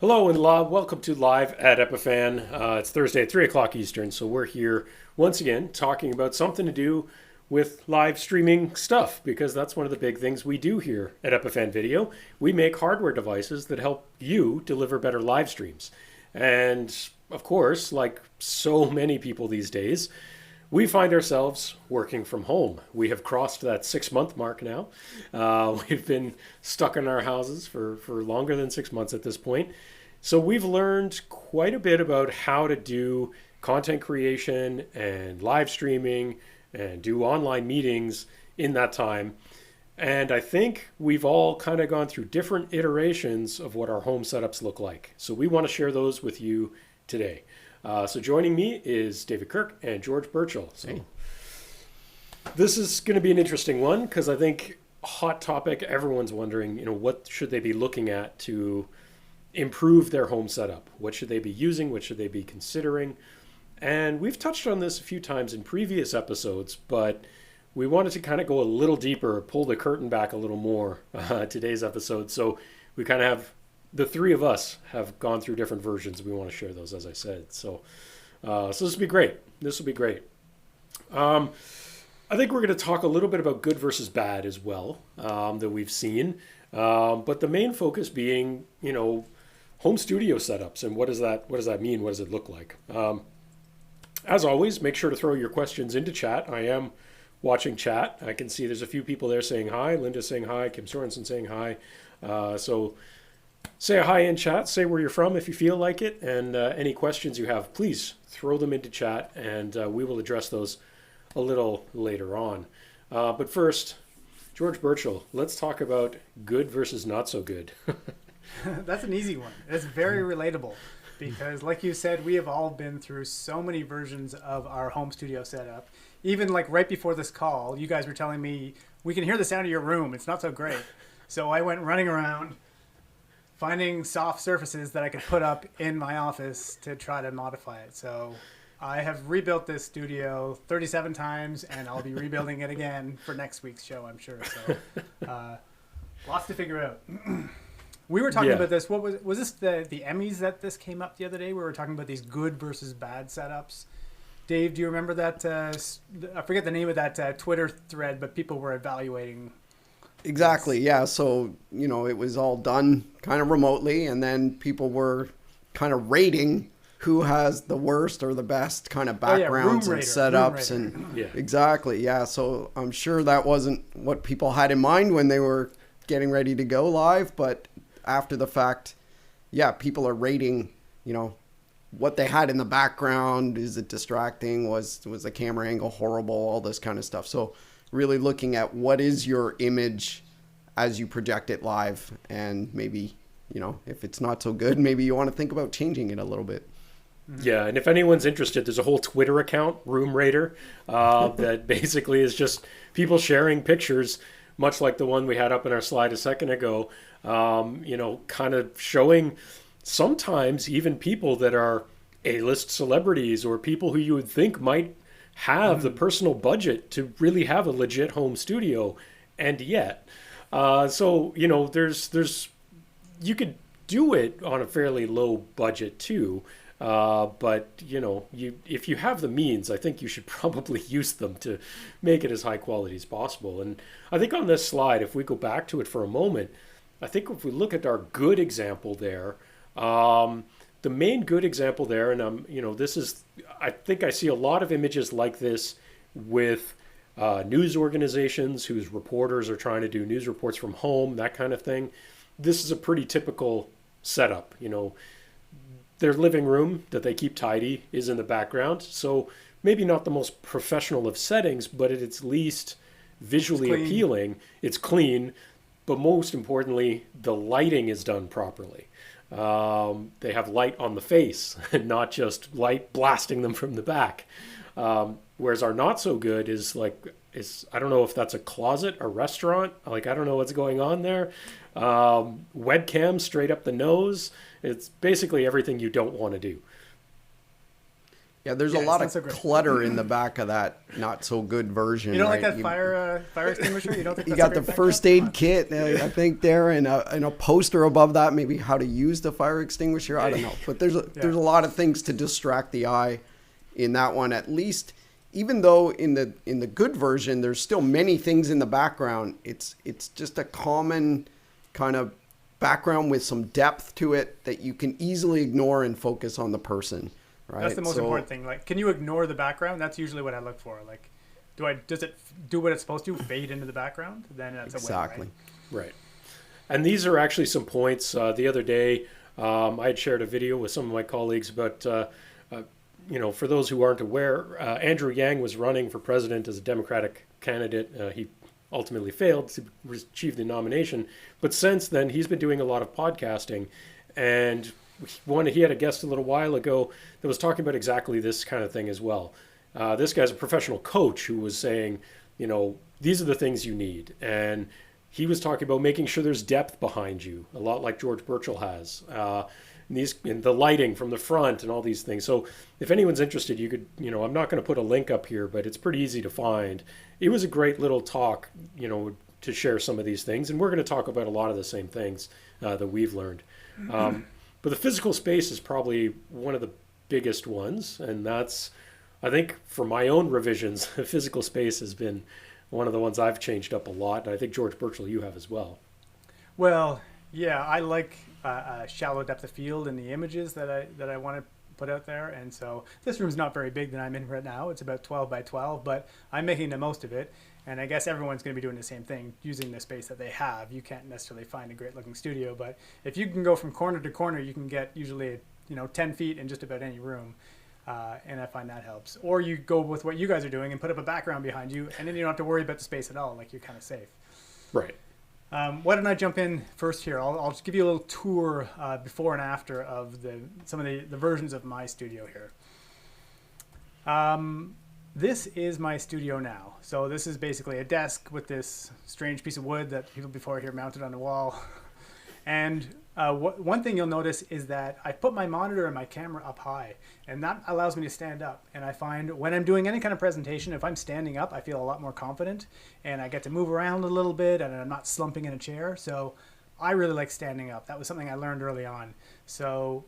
Hello and welcome to Live at Epiphan. It's Thursday at 3 o'clock Eastern, so we're here once again talking about something to do with live streaming stuff because that's one of the big things we do here at Epiphan Video. We make hardware devices that help you deliver better live streams. And of course, like so many people these days, we find ourselves working from home. We have crossed that 6 month mark now. We've been stuck in our houses for longer than 6 months at this point. So we've learned quite a bit about how to do content creation and live streaming and do online meetings in that time. And I think we've all kind of gone through different iterations of what our home setups look like. So we want to share those with you today. So joining me is David Kirk and George Burchell. So hey. This is going to be an interesting one because I think hot topic, everyone's wondering, what should they be looking at to improve their home setup? What should they be using? What should they be considering? And we've touched on this a few times in previous episodes, but we wanted to kind of go a little deeper, pull the curtain back a little more today's episode. So we kind of have the three of us have gone through different versions. We want to share those, as I said. So this will be great. This will be great. I think we're going to talk a little bit about good versus bad as well that we've seen. But the main focus being, home studio setups and what does that mean? What does it look like? As always, make sure to throw your questions into chat. I am watching chat. I can see there's a few people there saying hi. Linda saying hi. Kim Sorensen saying hi. So say a hi in chat. Say where you're from if you feel like it. And any questions you have, please throw them into chat and we will address those a little later on. But first, George Burchell, let's talk about good versus not so good. That's an easy one. It's very relatable because, like you said, we have all been through so many versions of our home studio setup. Even like right before this call, you guys were telling me, we can hear the sound of your room. It's not so great. So I went running around finding soft surfaces that I could put up in my office to try to modify it. So I have rebuilt this studio 37 times, and I'll be rebuilding it again for next week's show, I'm sure. So lots to figure out. We were talking about this. What was this the Emmys that this came up the other day? We were talking about these good versus bad setups. Dave, do you remember that? I forget the name of that Twitter thread, but people were evaluating. Exactly. Yeah. So, it was all done kind of remotely, and then people were kind of rating who has the worst or the best kind of backgrounds and setups. And exactly. Yeah. So I'm sure that wasn't what people had in mind when they were getting ready to go live, but after the fact, people are rating, what they had in the background. Is it distracting? Was the camera angle horrible? All this kind of stuff. So really looking at what is your image as you project it live, and maybe, if it's not so good, maybe you want to think about changing it a little bit. Yeah, and if anyone's interested, there's a whole Twitter account, Room Raider, that basically is just people sharing pictures, much like the one we had up in our slide a second ago, kind of showing sometimes even people that are A-list celebrities or people who you would think might have the personal budget to really have a legit home studio, and yet. So, there's you could do it on a fairly low budget too. But if you have the means, I think you should probably use them to make it as high quality as possible. And I think on this slide, if we go back to it for a moment, I think if we look at our good example there, the main good example there, and I think I see a lot of images like this with news organizations whose reporters are trying to do news reports from home, that kind of thing. This is a pretty typical setup, Their living room that they keep tidy is in the background. So maybe not the most professional of settings, but it's at least visually appealing. It's clean, but most importantly, the lighting is done properly. They have light on the face and not just light blasting them from the back. Whereas our not so good is I don't know if that's a closet, a restaurant. I don't know what's going on there. Webcam straight up the nose. It's basically everything you don't want to do. Yeah, there's a lot of clutter in the back of that not so good version. You don't like that fire extinguisher? You don't think you that's got the first aid kit, I think there, and a poster above that, maybe how to use the fire extinguisher. I don't know, but there's a lot of things to distract the eye in that one. At least, even though in the good version, there's still many things in the background. It's just a common kind of background with some depth to it that you can easily ignore and focus on the person. Right? That's the most important thing. Like, can you ignore the background? That's usually what I look for. Like, does it do what it's supposed to, fade into the background? Then that's exactly. A win, right? And these are actually some points. The other day, I had shared a video with some of my colleagues about, for those who aren't aware, Andrew Yang was running for president as a Democratic candidate. He ultimately failed to achieve the nomination. But since then, he's been doing a lot of podcasting. And he had a guest a little while ago that was talking about exactly this kind of thing as well. This guy's a professional coach who was saying, these are the things you need. And he was talking about making sure there's depth behind you, a lot like George Burchell has. And the lighting from the front and all these things. So if anyone's interested, you could, I'm not going to put a link up here, but it's pretty easy to find. It was a great little talk, to share some of these things. And we're going to talk about a lot of the same things that we've learned. But the physical space is probably one of the biggest ones. And that's, I think, for my own revisions, the physical space has been one of the ones I've changed up a lot. And I think, George Burchell, you have as well. Well, yeah, I like a shallow depth of field in the images that I want to put out there. And so this room's not very big that I'm in right now. It's about 12 by 12, but I'm making the most of it. And I guess everyone's going to be doing the same thing, using the space that they have. You can't necessarily find a great looking studio, but if you can go from corner to corner, you can get usually 10 feet in just about any room. And I find that helps. Or you go with what you guys are doing and put up a background behind you, and then you don't have to worry about the space at all. Like, you're kind of safe. Right. Why don't I jump in first here? I'll just give you a little tour before and after of some of the versions of my studio here. This is my studio now. So this is basically a desk with this strange piece of wood that people before here mounted on the wall. And one thing you'll notice is that I put my monitor and my camera up high, and that allows me to stand up. And I find when I'm doing any kind of presentation, if I'm standing up, I feel a lot more confident, and I get to move around a little bit, and I'm not slumping in a chair. So I really like standing up. That was something I learned early on. So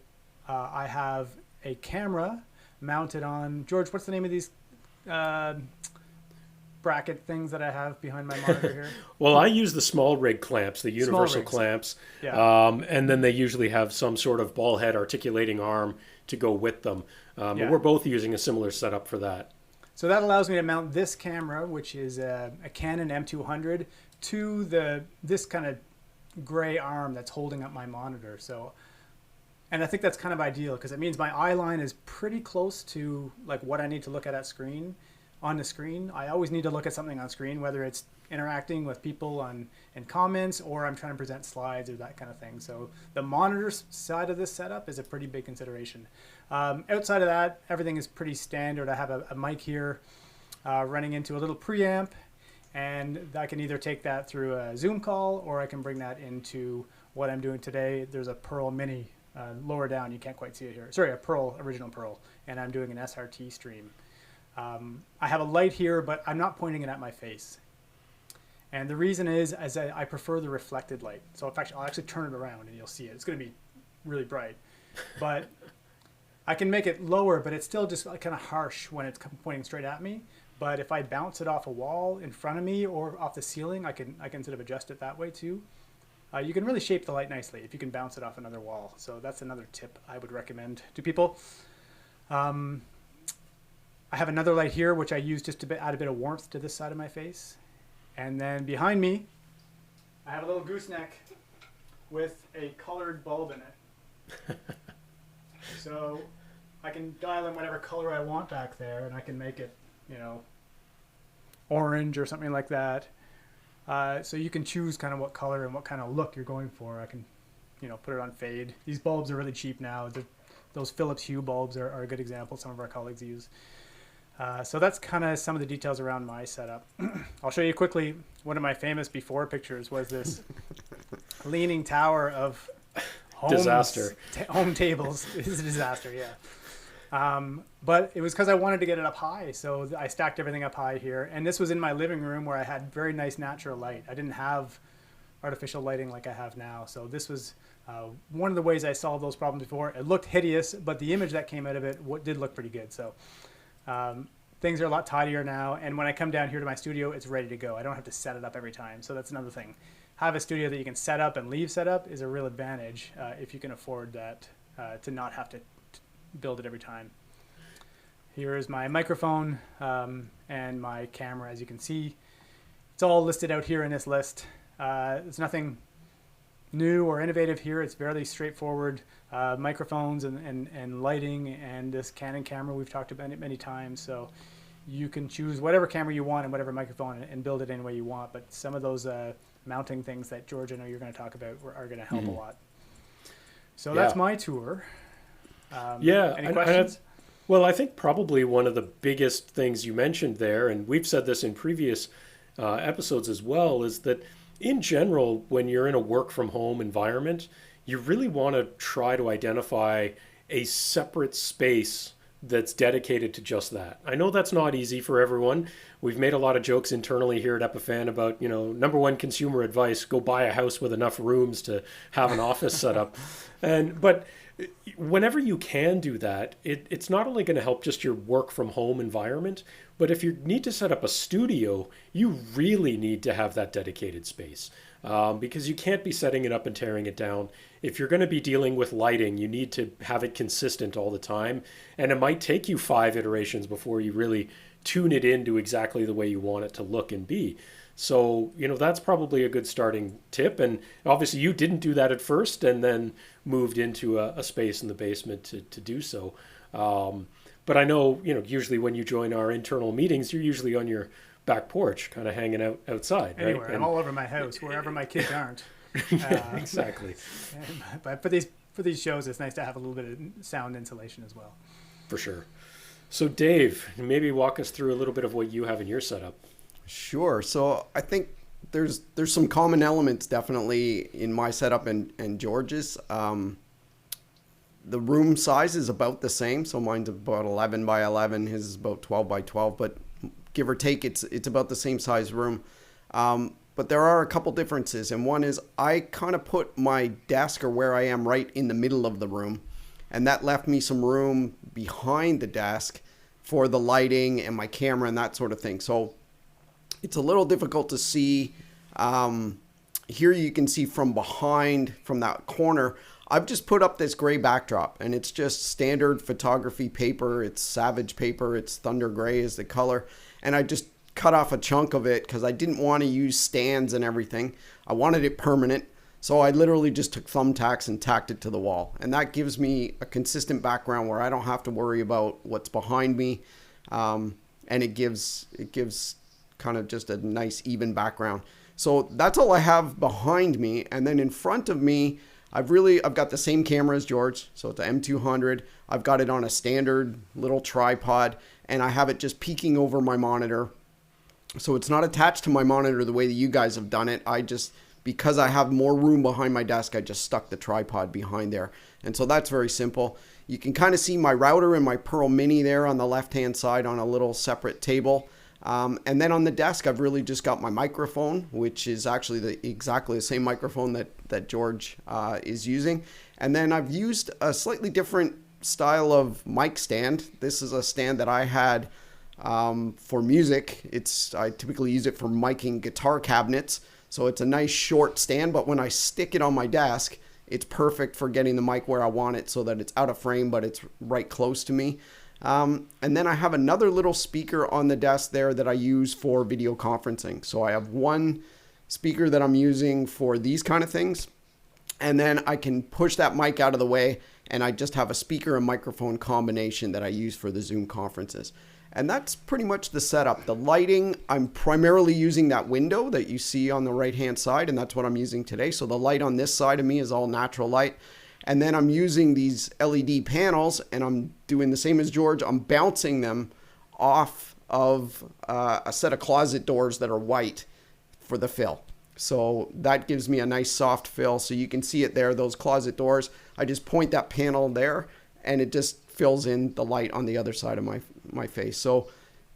I have a camera mounted on, George, what's the name of these bracket things that I have behind my monitor here? Well, I use the small rig clamps, the universal clamps. Yeah. And then they usually have some sort of ball head articulating arm to go with them. But we're both using a similar setup for that. So that allows me to mount this camera, which is a Canon M200, to this kind of gray arm that's holding up my monitor. And I think that's kind of ideal because it means my eye line is pretty close to like what I need to look at on the screen. I always need to look at something on screen, whether it's interacting with people in comments or I'm trying to present slides or that kind of thing. So the monitor side of this setup is a pretty big consideration. Outside of that, everything is pretty standard. I have a mic here running into a little preamp, and I can either take that through a Zoom call or I can bring that into what I'm doing today. There's a Pearl Mini lower down. You can't quite see it here. Sorry, a Pearl, original Pearl, and I'm doing an SRT stream. I have a light here, but I'm not pointing it at my face. And the reason is I prefer the reflected light. So in fact, I'll actually turn it around and you'll see it. It's going to be really bright. But I can make it lower, but it's still just kind of harsh when it's pointing straight at me. But if I bounce it off a wall in front of me or off the ceiling, I can sort of adjust it that way too. You can really shape the light nicely if you can bounce it off another wall. So that's another tip I would recommend to people. I have another light here, which I use just to add a bit of warmth to this side of my face. And then behind me, I have a little gooseneck with a colored bulb in it. So I can dial in whatever color I want back there, and I can make it, orange or something like that. So you can choose kind of what color and what kind of look you're going for. I can, put it on fade. These bulbs are really cheap now. Those Philips Hue bulbs are a good example some of our colleagues use. So that's kind of some of the details around my setup. I'll show you quickly. One of my famous before pictures was this leaning tower of home tables. It's a disaster, yeah. But it was because I wanted to get it up high. So I stacked everything up high here. And this was in my living room where I had very nice natural light. I didn't have artificial lighting like I have now. So this was one of the ways I solved those problems before. It looked hideous, but the image that came out of it did look pretty good. So things are a lot tidier now. And when I come down here to my studio, it's ready to go. I don't have to set it up every time. So that's another thing. Have a studio that you can set up and leave set up is a real advantage if you can afford that, to not have to build it every time. Here is my microphone and my camera. As you can see, it's all listed out here in this list. There's nothing new or innovative here. It's fairly straightforward. Microphones and lighting and this Canon camera we've talked about it many times. So you can choose whatever camera you want and whatever microphone and build it any way you want. But some of those mounting things that George, I know you're going to talk about are going to help a lot. So that's my tour. Any questions? Well, I think probably one of the biggest things you mentioned there, and we've said this in previous episodes as well, is that in general, when you're in a work from home environment, you really want to try to identify a separate space that's dedicated to just that. I know that's not easy for everyone. We've made a lot of jokes internally here at Epiphan about, number one consumer advice, go buy a house with enough rooms to have an office set up. But whenever you can do that, it's not only going to help just your work from home environment, but if you need to set up a studio, you really need to have that dedicated space because you can't be setting it up and tearing it down. If you're going to be dealing with lighting, you need to have it consistent all the time. And it might take you 5 iterations before you really tune it into exactly the way you want it to look and be. So, that's probably a good starting tip. And obviously you didn't do that at first and then moved into a space in the basement to do so. But I know, usually when you join our internal meetings, you're usually on your back porch, kind of hanging out outside. Anywhere. Right? I'm all over my house, wherever my kids aren't. Exactly. But for these shows, it's nice to have a little bit of sound insulation as well. For sure. So Dave, maybe walk us through a little bit of what you have in your setup. Sure. So I think there's some common elements definitely in my setup and George's. The room size is about the same. So mine's about 11 by 11. His is about 12 by 12. But give or take, it's about the same size room. But there are a couple differences. And one is I kind of put my desk or where I am right in the middle of the room. And that left me some room behind the desk for the lighting and my camera and that sort of thing. So it's a little difficult to see. Here you can see from behind, from that corner, I've just put up this gray backdrop and it's just standard photography paper. It's Savage paper. It's Thunder Gray is the color. And I just cut off a chunk of it because I didn't want to use stands and everything. I wanted it permanent. So I literally just took thumbtacks and tacked it to the wall. And that gives me a consistent background where I don't have to worry about what's behind me. And it gives kind of just a nice even background. So that's all I have behind me. And then in front of me, I've got the same camera as George. So it's an M200. I've got it on a standard little tripod and I have it just peeking over my monitor. So it's not attached to my monitor the way that you guys have done it. Because I have more room behind my desk, I just stuck the tripod behind there. And so that's very simple. You can kind of see my router and my Pearl Mini there on the left-hand side on a little separate table. And then on the desk, I've really just got my microphone, which is actually exactly the same microphone that George is using. And then I've used a slightly different style of mic stand. This is a stand that I had for music. I typically use it for miking guitar cabinets. So it's a nice short stand, but when I stick it on my desk, it's perfect for getting the mic where I want it so that it's out of frame, but it's right close to me. And then I have another little speaker on the desk there that I use for video conferencing. So I have one speaker that I'm using for these kind of things. And then I can push that mic out of the way and I just have a speaker and microphone combination that I use for the Zoom conferences. And that's pretty much the setup. The lighting, I'm primarily using that window that you see on the right-hand side, and that's what I'm using today. So the light on this side of me is all natural light. And then I'm using these LED panels, and I'm doing the same as George. I'm bouncing them off of a set of closet doors that are white for the fill. So that gives me a nice soft fill. So you can see it there, those closet doors. I just point that panel there, and it just fills in the light on the other side of my face. So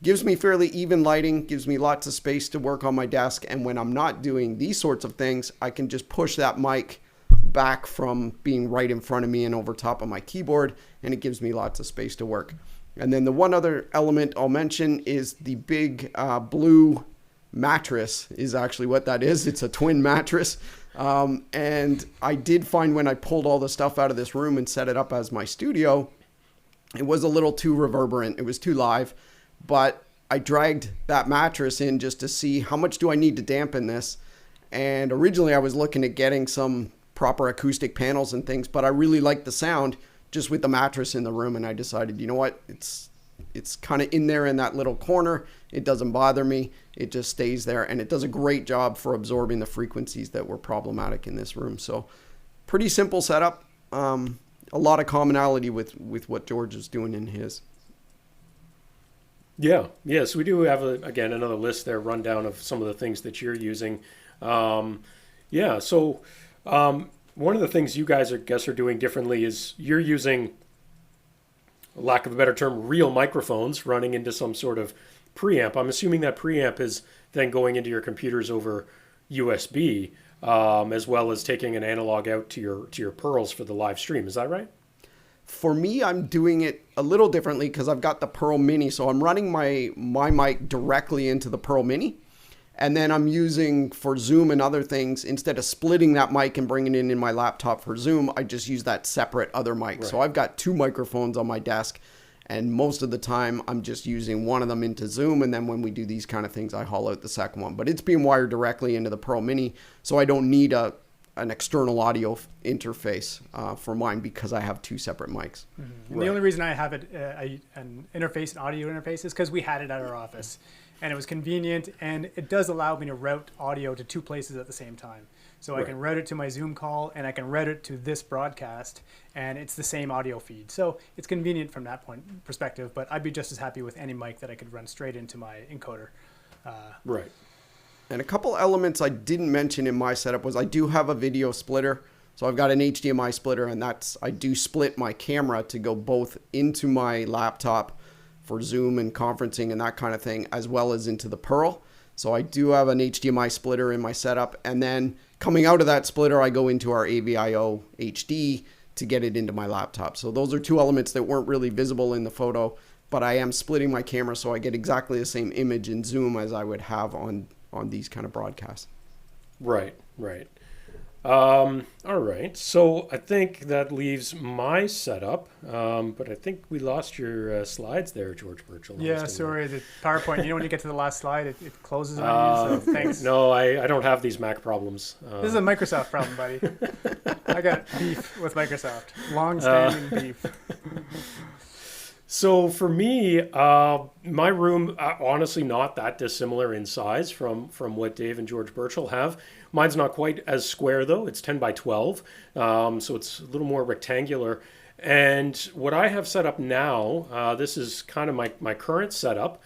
gives me fairly even lighting, gives me lots of space to work on my desk. And when I'm not doing these sorts of things, I can just push that mic back from being right in front of me and over top of my keyboard, and it gives me lots of space to work. And then the one other element I'll mention is the big blue mattress is actually what that is. It's a twin mattress. And I did find when I pulled all the stuff out of this room and set it up as my studio, it was a little too reverberant. It was too live, but I dragged that mattress in just to see how much do I need to dampen this. And originally I was looking at getting some proper acoustic panels and things, but I really liked the sound just with the mattress in the room. And I decided, you know what, it's kind of in there in that little corner. It doesn't bother me. It just stays there, and it does a great job for absorbing the frequencies that were problematic in this room. So pretty simple setup. A lot of commonality with what George is doing in his. Yeah. Yes, we do have again another list there, rundown of some of the things that you're using. Yeah. So one of the things you guys are doing differently is you're using, lack of a better term, real microphones running into some sort of preamp. I'm assuming that preamp is then going into your computers over USB, as well as taking an analog out to your Pearls for the live stream. Is that right? For me, I'm doing it a little differently because I've got the Pearl Mini. So I'm running my mic directly into the Pearl Mini. And then I'm using for Zoom and other things, instead of splitting that mic and bringing it in my laptop for Zoom, I just use that separate other mic. Right. So I've got two microphones on my desk, and most of the time I'm just using one of them into Zoom. And then when we do these kind of things, I haul out the second one. But it's being wired directly into the Pearl Mini, so I don't need an external audio interface for mine because I have two separate mics. Mm-hmm. Right. The only reason I have an interface, an audio interface, is because we had it at our office. And it was convenient, and it does allow me to route audio to two places at the same time. So right. I can route it to my Zoom call, and I can route it to this broadcast, and it's the same audio feed. So it's convenient from that perspective, but I'd be just as happy with any mic that I could run straight into my encoder. Right. And a couple elements I didn't mention in my setup was I do have a video splitter. So I've got an HDMI splitter, and I do split my camera to go both into my laptop for Zoom and conferencing and that kind of thing, as well as into the Pearl. So I do have an HDMI splitter in my setup. And then coming out of that splitter, I go into our AVIO HD to get it into my laptop. So those are two elements that weren't really visible in the photo, but I am splitting my camera so I get exactly the same image in Zoom as I would have on these kind of broadcasts. Right. All right. So I think that leaves my setup, but I think we lost your slides there, George Burchell. Yeah, sorry. The PowerPoint, when you get to the last slide, it closes on you, so thanks. No, I don't have these Mac problems. This is a Microsoft problem, buddy. I got beef with Microsoft. Long-standing beef. So for me, my room, honestly, not that dissimilar in size from what Dave and George Burchell have. Mine's not quite as square, though. It's 10 by 12, so it's a little more rectangular. And what I have set up now, this is kind of my current setup,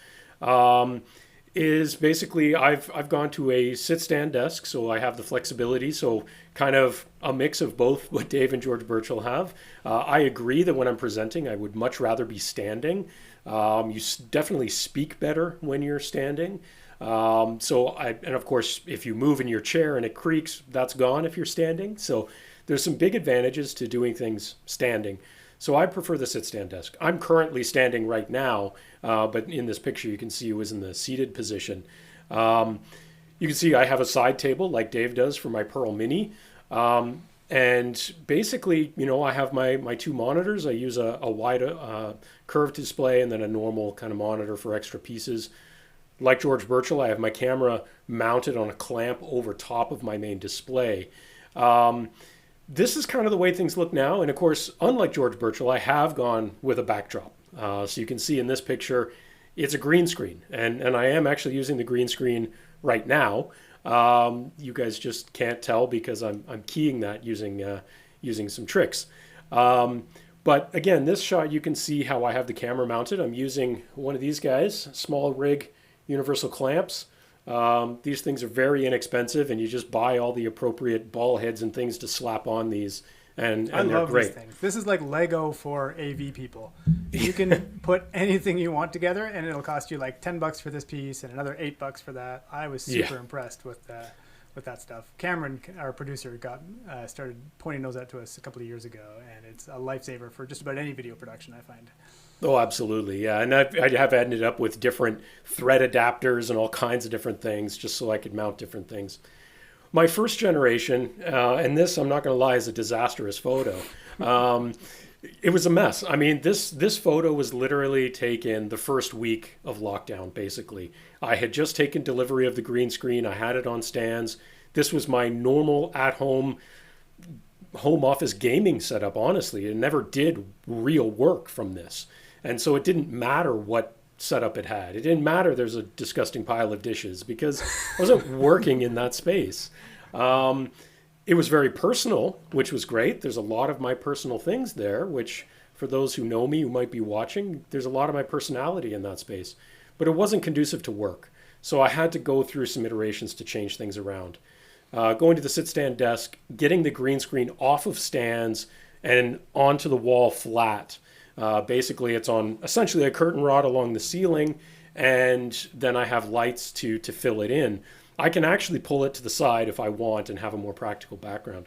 is basically I've gone to a sit-stand desk, so I have the flexibility, so kind of a mix of both what Dave and George Burchell have. I agree that when I'm presenting, I would much rather be standing. You definitely speak better when you're standing. And of course, if you move in your chair and it creaks, that's gone if you're standing. So there's some big advantages to doing things standing. So I prefer the sit-stand desk. I'm currently standing right now, but in this picture you can see it was in the seated position. You can see I have a side table like Dave does for my Pearl Mini. And basically, I have my two monitors. I use a wide curved display and then a normal kind of monitor for extra pieces. Like George Burchell, I have my camera mounted on a clamp over top of my main display. This is kind of the way things look now. And of course, unlike George Burchell, I have gone with a backdrop. So you can see in this picture, it's a green screen. And I am actually using the green screen right now. You guys just can't tell because I'm keying that using some tricks. But again, this shot, you can see how I have the camera mounted. I'm using one of these guys, small rig universal clamps. These things are very inexpensive, and you just buy all the appropriate ball heads and things to slap on these and I they're love great. these things. This is like Lego for AV people. You can put anything you want together, and it'll cost you like $10 for this piece and another $8 for that. I was super impressed with that stuff. Cameron, our producer, started pointing those out to us a couple of years ago, and it's a lifesaver for just about any video production, I find. Oh, absolutely, yeah. And I have ended up with different thread adapters and all kinds of different things just so I could mount different things. My first generation, and this, I'm not going to lie, is a disastrous photo. It was a mess. I mean, this photo was literally taken the first week of lockdown, basically. I had just taken delivery of the green screen. I had it on stands. This was my normal at-home home office gaming setup, honestly. It never did real work from this. And so it didn't matter what setup it had. It didn't matter there's a disgusting pile of dishes because I wasn't working in that space. It was very personal, which was great. There's a lot of my personal things there, which for those who know me, who might be watching, there's a lot of my personality in that space. But it wasn't conducive to work. So I had to go through some iterations to change things around. Going to the sit-stand desk, getting the green screen off of stands and onto the wall flat. Basically, it's on essentially a curtain rod along the ceiling, and then I have lights to fill it in. I can actually pull it to the side if I want and have a more practical background.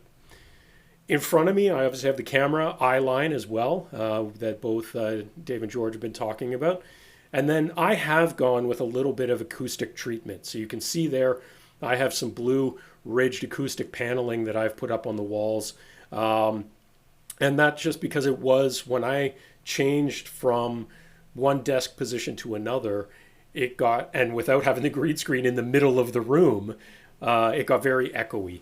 In front of me, I obviously have the camera eye line as well, that both Dave and George have been talking about. And then I have gone with a little bit of acoustic treatment. So you can see there, I have some blue ridged acoustic paneling that I've put up on the walls. And that's just because it was when I changed from one desk position to another, it got, and without having the green screen in the middle of the room, it got very echoey.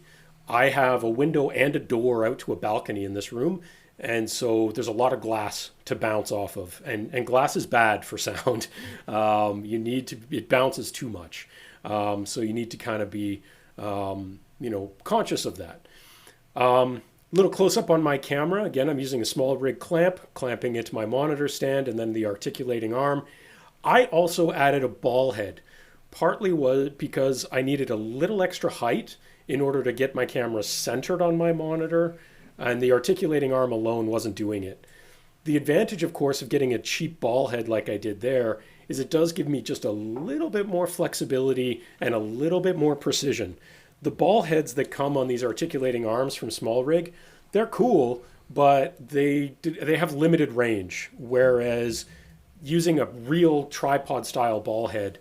I have a window and a door out to a balcony in this room. And so there's a lot of glass to bounce off of, and glass is bad for sound. It bounces too much. So you need to kind of be, conscious of that. Little close up on my camera. Again, I'm using a small rig clamp, clamping it to my monitor stand and then the articulating arm. I also added a ball head. Partly was because I needed a little extra height in order to get my camera centered on my monitor, and the articulating arm alone wasn't doing it. The advantage, of course, of getting a cheap ball head like I did there is it does give me just a little bit more flexibility and a little bit more precision. The ball heads that come on these articulating arms from Small Rig, they're cool, but they have limited range, whereas using a real tripod style ball head,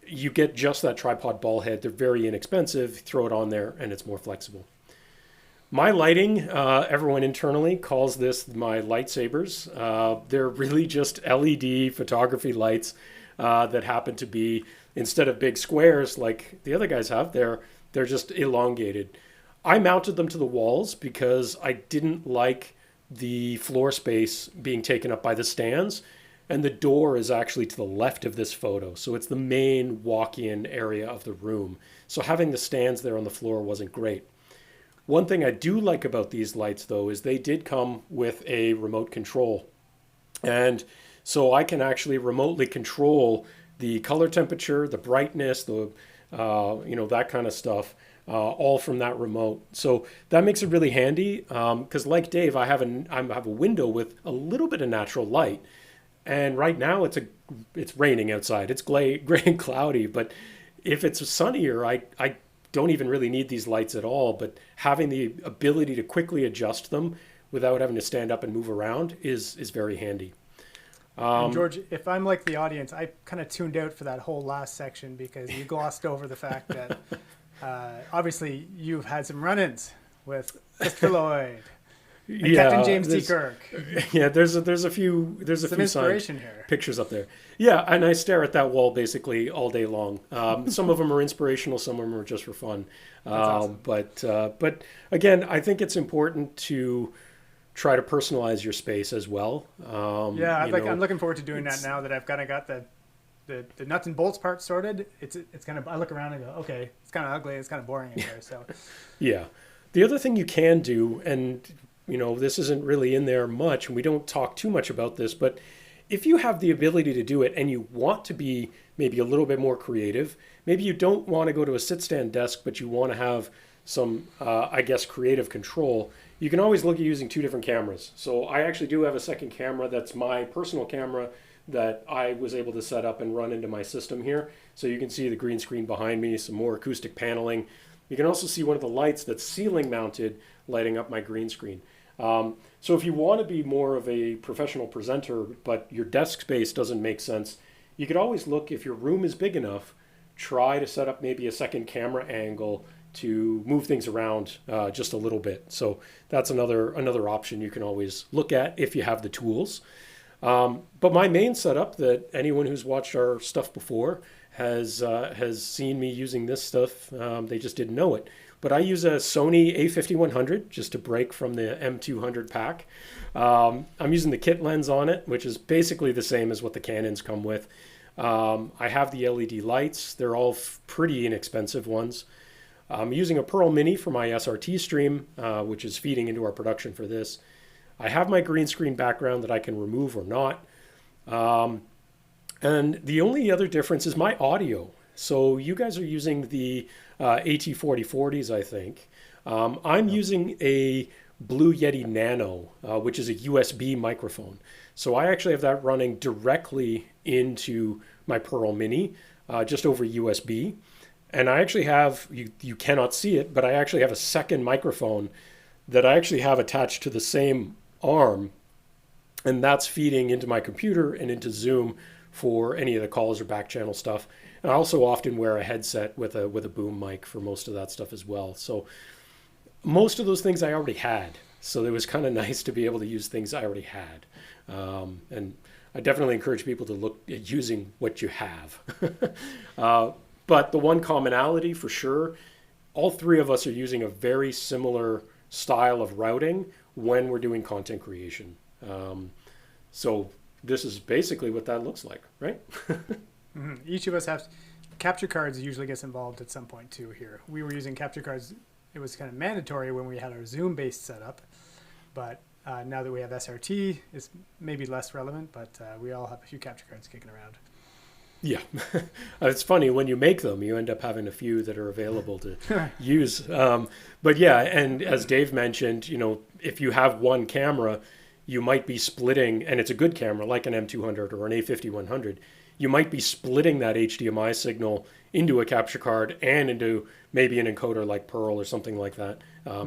you get just that tripod ball head. They're very inexpensive, throw it on there and it's more flexible. My lighting, everyone internally calls this my lightsabers. They're really just LED photography lights that happen to be, instead of big squares like the other guys have, they're just elongated. I mounted them to the walls because I didn't like the floor space being taken up by the stands. And the door is actually to the left of this photo. So it's the main walk-in area of the room. So having the stands there on the floor wasn't great. One thing I do like about these lights, though, is they did come with a remote control. And so I can actually remotely control the color temperature, the brightness, that kind of stuff, all from that remote. So that makes it really handy because like Dave, I have a window with a little bit of natural light. And right now it's raining outside. It's gray and cloudy, but if it's sunnier, I don't even really need these lights at all. But having the ability to quickly adjust them without having to stand up and move around is very handy. And George, if I'm like the audience, I kind of tuned out for that whole last section because you glossed over the fact that obviously you've had some run-ins with Christopher Lloyd. And Captain James T. Kirk. Yeah, there's a few inspiration here. Pictures up there. Yeah, and I stare at that wall basically all day long. Some of them are inspirational, some of them are just for fun. Awesome. But again, I think it's important to try to personalize your space as well. I'm looking forward to doing that now that I've kind of got the nuts and bolts part sorted. It's kind of, I look around and go, okay, it's kind of ugly, it's kind of boring in there. So yeah, the other thing you can do, and this isn't really in there much, and we don't talk too much about this, but if you have the ability to do it and you want to be maybe a little bit more creative, maybe you don't want to go to a sit-stand desk, but you want to have some, creative control, you can always look at using two different cameras. So I actually do have a second camera that's my personal camera that I was able to set up and run into my system here. So you can see the green screen behind me, some more acoustic paneling. You can also see one of the lights that's ceiling mounted lighting up my green screen. So if you want to be more of a professional presenter, but your desk space doesn't make sense, you could always look, if your room is big enough, try to set up maybe a second camera angle to move things around just a little bit. So that's another option you can always look at if you have the tools. But my main setup that anyone who's watched our stuff before has seen me using this stuff. They just didn't know it. But I use a Sony a5100 just to break from the M200 pack. I'm using the kit lens on it, which is basically the same as what the Canons come with. I have the LED lights. They're all pretty inexpensive ones. I'm using a Pearl Mini for my SRT stream, which is feeding into our production for this. I have my green screen background that I can remove or not. And the only other difference is my audio. So you guys are using the AT4040s, I think. I'm using a Blue Yeti Nano, which is a USB microphone. So I actually have that running directly into my Pearl Mini, just over USB. And I actually have, you cannot see it, but I actually have a second microphone that I actually have attached to the same arm. And that's feeding into my computer and into Zoom for any of the calls or back channel stuff. And I also often wear a headset with a boom mic for most of that stuff as well. So most of those things I already had. So it was kind of nice to be able to use things I already had. And I definitely encourage people to look at using what you have. But the one commonality for sure, all three of us are using a very similar style of routing when we're doing content creation. So this is basically what that looks like, right? Mm-hmm. Each of us have capture cards usually gets involved at some point too here. We were using capture cards. It was kind of mandatory when we had our Zoom based setup, but now that we have SRT, it's maybe less relevant, but we all have a few capture cards kicking around. Yeah. It's funny, when you make them, you end up having a few that are available to use. But yeah, and as Dave mentioned, if you have one camera, you might be splitting, and it's a good camera like an M200 or an A5100, you might be splitting that HDMI signal into a capture card and into maybe an encoder like Pearl or something like that,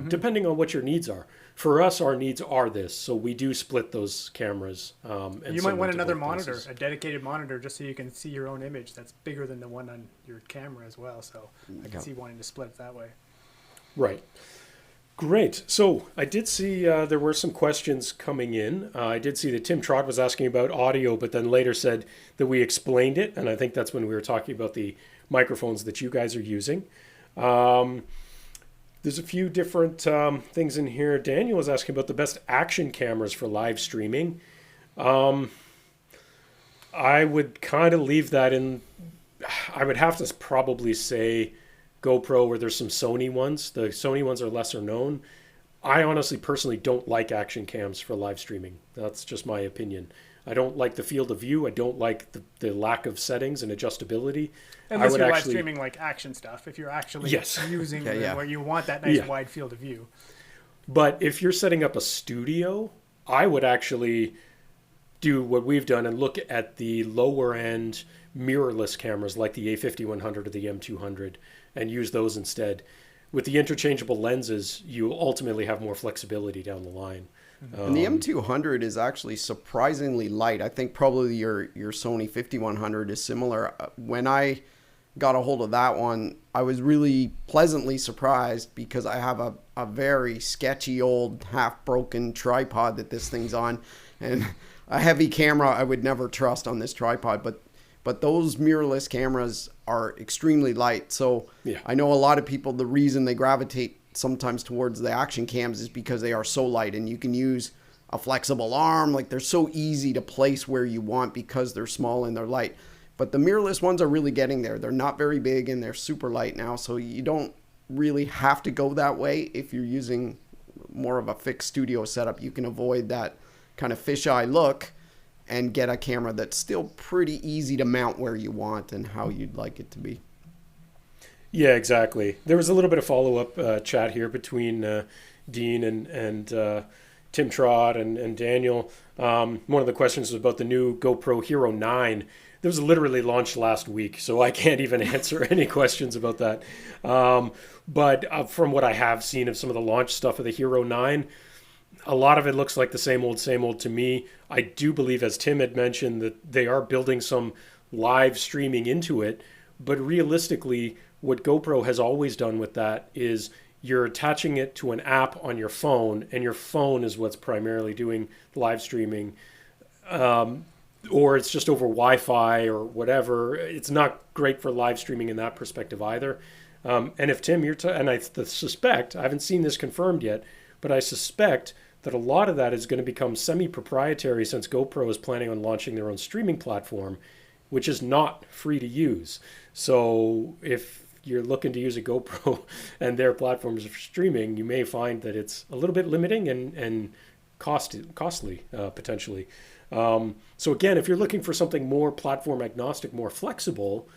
depending on what your needs are. For us, our needs are this, so we do split those cameras. And you might want another monitor, a dedicated monitor, just so you can see your own image that's bigger than the one on your camera as well. So I can see wanting to split it that way. Right. Great. So I did see there were some questions coming in. I did see that Tim Trott was asking about audio, but then later said that we explained it. And I think that's when we were talking about the microphones that you guys are using. There's a few different things in here. Daniel was asking about the best action cameras for live streaming. I would kind of leave that in. I would have to probably say GoPro, where there's some Sony ones. The Sony ones are lesser known. I honestly, personally don't like action cams for live streaming. That's just my opinion. I don't like the field of view. I don't like the lack of settings and adjustability. Unless you're live streaming like action stuff. If you're actually using where you want that nice wide field of view. But if you're setting up a studio, I would actually do what we've done and look at the lower end mirrorless cameras like the A5100 or the M200 and use those instead. With the interchangeable lenses, you ultimately have more flexibility down the line. And the M200 is actually surprisingly light. I think probably your Sony 5100 is similar. When I got a hold of that one, I was really pleasantly surprised because I have a very sketchy old half-broken tripod that this thing's on, and a heavy camera I would never trust on this tripod. But those mirrorless cameras are extremely light. So I know a lot of people, the reason they gravitate sometimes towards the action cams is because they are so light, and you can use a flexible arm. Like, they're so easy to place where you want because they're small and they're light. But the mirrorless ones are really getting there. They're not very big and they're super light now. So you don't really have to go that way. If you're using more of a fixed studio setup, you can avoid that kind of fisheye look and get a camera that's still pretty easy to mount where you want and how you'd like it to be. Yeah, exactly. There was a little bit of follow-up chat here between Dean and Tim Trott and Daniel. One of the questions was about the new GoPro Hero 9. It was literally launched last week, so I can't even answer any questions about that. But from what I have seen of some of the launch stuff of the Hero 9, a lot of it looks like the same old to me. I do believe, as Tim had mentioned, that they are building some live streaming into it. But realistically, what GoPro has always done with that is you're attaching it to an app on your phone, and your phone is what's primarily doing live streaming. Or it's just over Wi-Fi or whatever. It's not great for live streaming in that perspective either. And if Tim, and I suspect, I haven't seen this confirmed yet, but I suspect that a lot of that is going to become semi-proprietary since GoPro is planning on launching their own streaming platform, which is not free to use. So if you're looking to use a GoPro and their platforms for streaming, you may find that it's a little bit limiting and costly potentially. So again, if you're looking for something more platform agnostic, more flexible,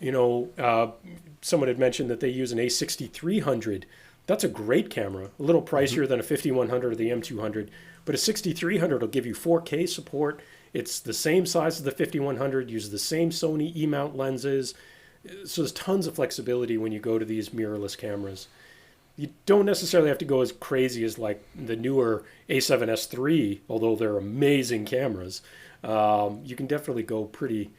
someone had mentioned that they use an A6300. That's a great camera, a little pricier than a 5100 or the M200, but a 6300 will give you 4K support. It's the same size as the 5100, uses the same Sony E-mount lenses. So there's tons of flexibility when you go to these mirrorless cameras. You don't necessarily have to go as crazy as like the newer A7S III, although they're amazing cameras. You can definitely go pretty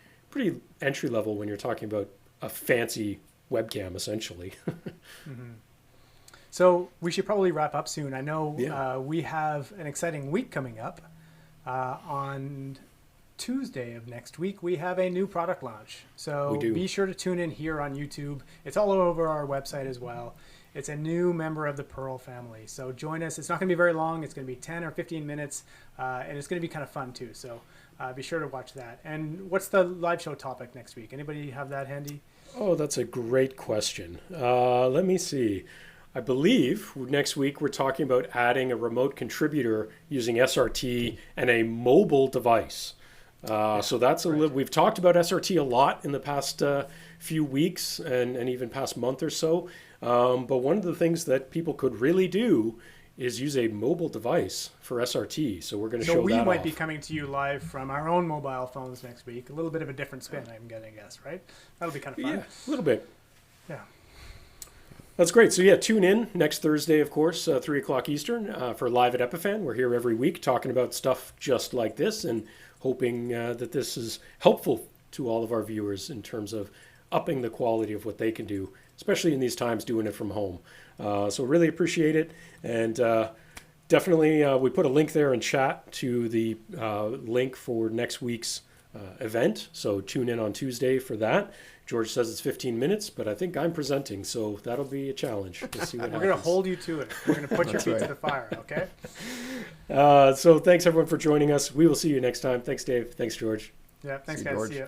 entry level when you're talking about a fancy webcam, essentially. Mm-hmm. So we should probably wrap up soon. I know we have an exciting week coming up. On Tuesday of next week, we have a new product launch. So be sure to tune in here on YouTube. It's all over our website as well. It's a new member of the Pearl family. So join us. It's not going to be very long. It's going to be 10 or 15 minutes, and it's going to be kind of fun too. So be sure to watch that. And what's the live show topic next week? Anybody have that handy? Oh, that's a great question. Let me see. I believe next week we're talking about adding a remote contributor using SRT and a mobile device. So that's we've talked about SRT a lot in the past few weeks and even past month or so. But one of the things that people could really do is use a mobile device for SRT. So we're going to show that off. So we might be coming to you live from our own mobile phones next week. A little bit of a different spin, I'm going to guess, right? That'll be kind of fun. Yeah, a little bit. Yeah. That's great. So yeah, tune in next Thursday, of course, 3 o'clock Eastern for Live at Epiphan. We're here every week talking about stuff just like this and hoping that this is helpful to all of our viewers in terms of upping the quality of what they can do, especially in these times doing it from home. So really appreciate it. And definitely we put a link there in chat to the link for next week's event. So tune in on Tuesday for that. George says it's 15 minutes, but I think I'm presenting, so that'll be a challenge. We'll see what happens. We're going to hold you to it. We're going to put your feet to the fire, okay? So thanks, everyone, for joining us. We will see you next time. Thanks, Dave. Thanks, George. Yeah, thanks, See you, guys. George. See you.